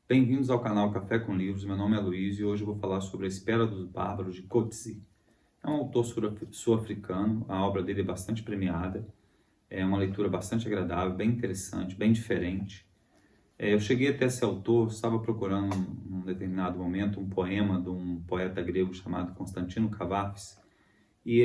Bem-vindos ao canal Café com Livros, meu nome é Luiz e hoje eu vou falar sobre A Espera dos Bárbaros, de Coetzee. É um autor sul-africano, a obra dele é bastante premiada, é uma leitura bastante agradável, bem interessante, bem diferente. Eu cheguei até esse autor, estava procurando num determinado momento um poema de um poeta grego chamado Constantino Cavafis, e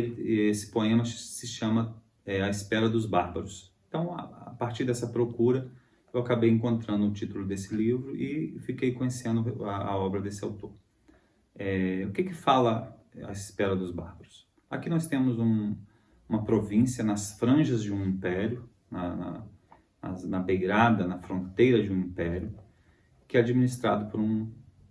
esse poema se chama A Espera dos Bárbaros. Então, a partir dessa procura, eu acabei encontrando o título desse livro e fiquei conhecendo a obra desse autor. O que fala A Espera dos Bárbaros? Aqui nós temos uma província nas franjas de um império, na beirada, na fronteira de um império, que é administrado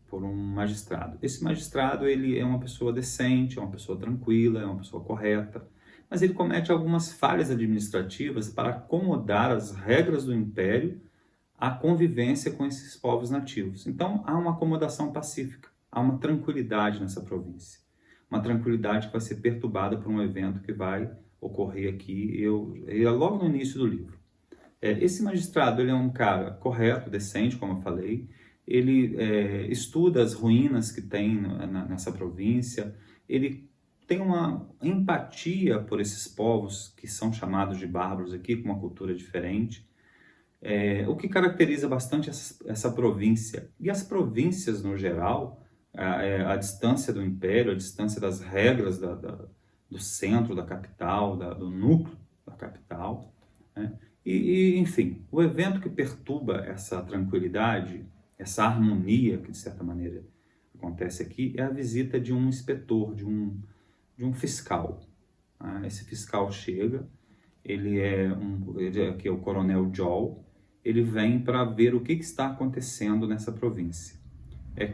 por um magistrado. Esse magistrado, ele é uma pessoa decente, é uma pessoa tranquila, é uma pessoa correta, mas ele comete algumas falhas administrativas para acomodar as regras do império à convivência com esses povos nativos. Então, há uma acomodação pacífica, há uma tranquilidade nessa província. Uma tranquilidade que vai ser perturbada por um evento que vai ocorrer aqui, logo no início do livro. Esse magistrado, ele é um cara correto, decente, como eu falei, ele estuda as ruínas que tem nessa província, ele tem uma empatia por esses povos que são chamados de bárbaros aqui, com uma cultura diferente, o que caracteriza bastante essa província. E as províncias, no geral, a distância do império, a distância das regras do centro da capital, do núcleo da capital, né? Enfim, o evento que perturba essa tranquilidade, essa harmonia que de certa maneira acontece aqui, é a visita de um inspetor, de um fiscal. Esse fiscal chega, ele é aqui é o Coronel Joel, ele vem para ver o que está acontecendo nessa província.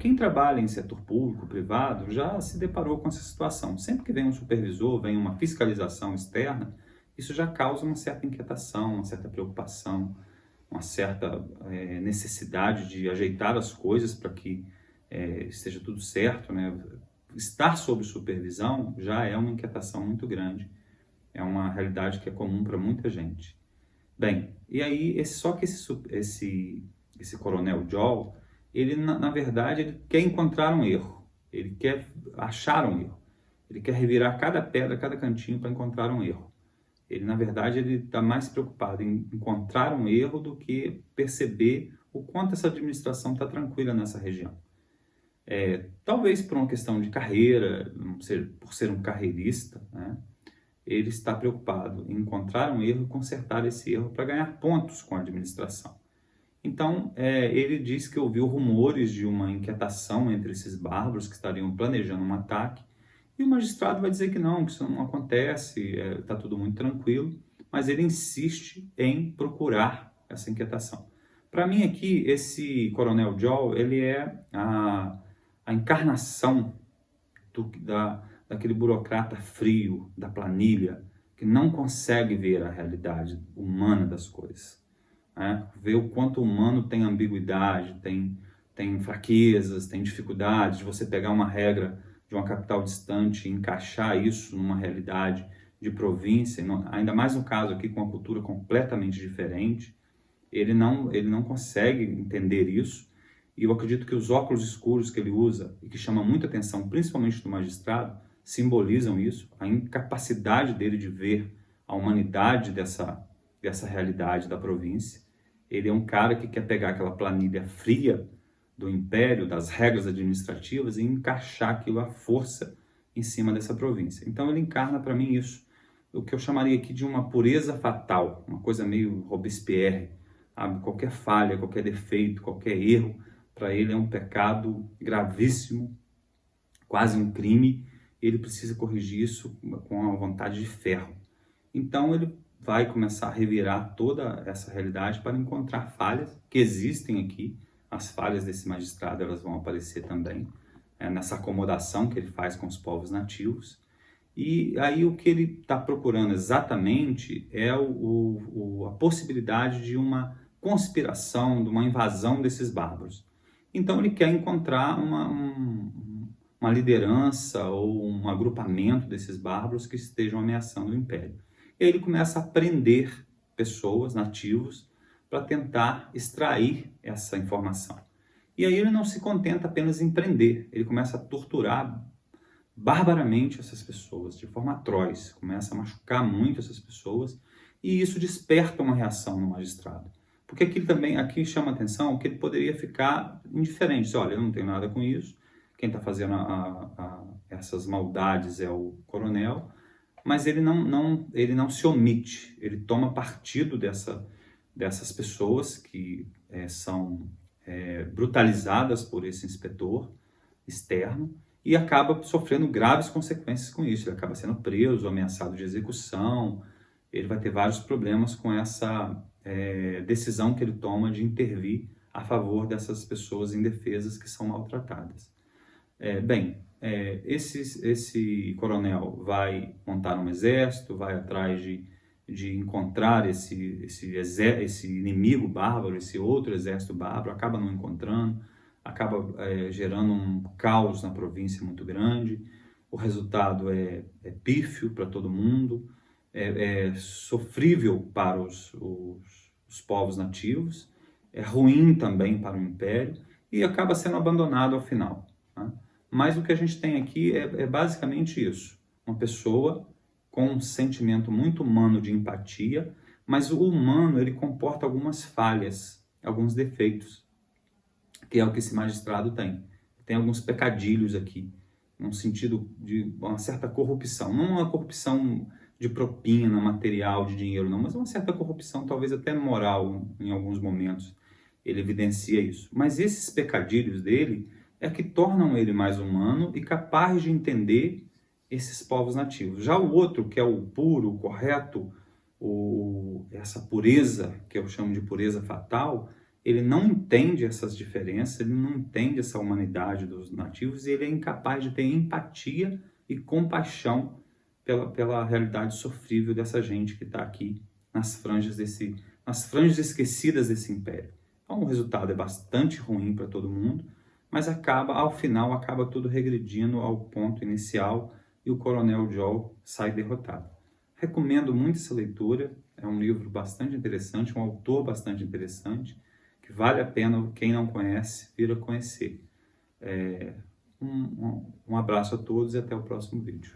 Quem trabalha em setor público, privado, já se deparou com essa situação. Sempre que vem um supervisor, vem uma fiscalização externa, isso já causa uma certa inquietação, uma certa preocupação, uma certa necessidade de ajeitar as coisas para que esteja tudo certo, né? Estar sob supervisão já é uma inquietação muito grande, é uma realidade que é comum para muita gente. Bem, e aí, só que esse Coronel Joel, ele na verdade ele quer encontrar um erro, ele quer achar um erro, ele quer revirar cada pedra, cada cantinho para encontrar um erro. Ele, na verdade, ele está mais preocupado em encontrar um erro do que perceber o quanto essa administração está tranquila nessa região. Talvez por uma questão de carreira, por ser um carreirista, né? Ele está preocupado em encontrar um erro e consertar esse erro para ganhar pontos com a administração. Então, ele diz que ouviu rumores de uma inquietação entre esses bárbaros que estariam planejando um ataque, e o magistrado vai dizer que isso não acontece, está tudo muito tranquilo, mas ele insiste em procurar essa inquietação. Para mim aqui, esse Coronel Joel, ele é a encarnação daquele burocrata frio, da planilha, que não consegue ver a realidade humana das coisas. Ver o quanto o humano tem ambiguidade, tem fraquezas, tem dificuldades de você pegar uma regra de uma capital distante e encaixar isso numa realidade de província, ainda mais no caso aqui com uma cultura completamente diferente. Ele não consegue entender isso, e eu acredito que os óculos escuros que ele usa e que chama muita atenção, principalmente do magistrado, simbolizam isso, a incapacidade dele de ver a humanidade dessa realidade da província. Ele é um cara que quer pegar aquela planilha fria do império, das regras administrativas, e encaixar aquilo à força em cima dessa província. Então ele encarna para mim isso, o que eu chamaria aqui de uma pureza fatal, uma coisa meio Robespierre, sabe? Qualquer falha, qualquer defeito, qualquer erro, para ele é um pecado gravíssimo, quase um crime, e ele precisa corrigir isso com a vontade de ferro. Então ele vai começar a revirar toda essa realidade para encontrar falhas que existem aqui. As falhas desse magistrado, elas vão aparecer também nessa acomodação que ele faz com os povos nativos. E aí o que ele está procurando exatamente é a possibilidade de uma conspiração, de uma invasão desses bárbaros. Então ele quer encontrar uma liderança ou um agrupamento desses bárbaros que estejam ameaçando o império. E aí ele começa a prender pessoas, nativos, para tentar extrair essa informação. E aí ele não se contenta apenas em prender, ele começa a torturar barbaramente essas pessoas, de forma atroz, começa a machucar muito essas pessoas, e isso desperta uma reação no magistrado. Porque aqui chama atenção que ele poderia ficar indiferente, dizer, olha, eu não tenho nada com isso, quem está fazendo essas maldades é o coronel, mas ele não se omite, ele toma partido dessas pessoas que são brutalizadas por esse inspetor externo e acaba sofrendo graves consequências com isso. Ele acaba sendo preso, ameaçado de execução, ele vai ter vários problemas com essa decisão que ele toma de intervir a favor dessas pessoas indefesas que são maltratadas. Esse coronel vai montar um exército, vai atrás de encontrar esse inimigo bárbaro, esse outro exército bárbaro, acaba não encontrando, acaba gerando um caos na província muito grande. O resultado é pífio para todo mundo, é sofrível para os povos nativos, é ruim também para o império e acaba sendo abandonado ao final, tá? Mas o que a gente tem aqui é basicamente isso, uma pessoa com um sentimento muito humano de empatia, mas o humano ele comporta algumas falhas, alguns defeitos, que é o que esse magistrado tem. Tem alguns pecadilhos aqui, no sentido de uma certa corrupção, não uma corrupção de propina, material, de dinheiro, não, mas uma certa corrupção, talvez até moral, em alguns momentos, ele evidencia isso. Mas esses pecadilhos dele é que tornam ele mais humano e capaz de entender esses povos nativos. Já o outro, que é o puro, o correto, essa pureza, que eu chamo de pureza fatal, ele não entende essas diferenças, ele não entende essa humanidade dos nativos e ele é incapaz de ter empatia e compaixão pela realidade sofrível dessa gente que está aqui nas franjas esquecidas desse império. Então o resultado é bastante ruim para todo mundo, mas ao final acaba tudo regredindo ao ponto inicial e o Coronel Joe sai derrotado. Recomendo muito essa leitura, é um livro bastante interessante, um autor bastante interessante, que vale a pena, quem não conhece, vir a conhecer. Um abraço a todos e até o próximo vídeo.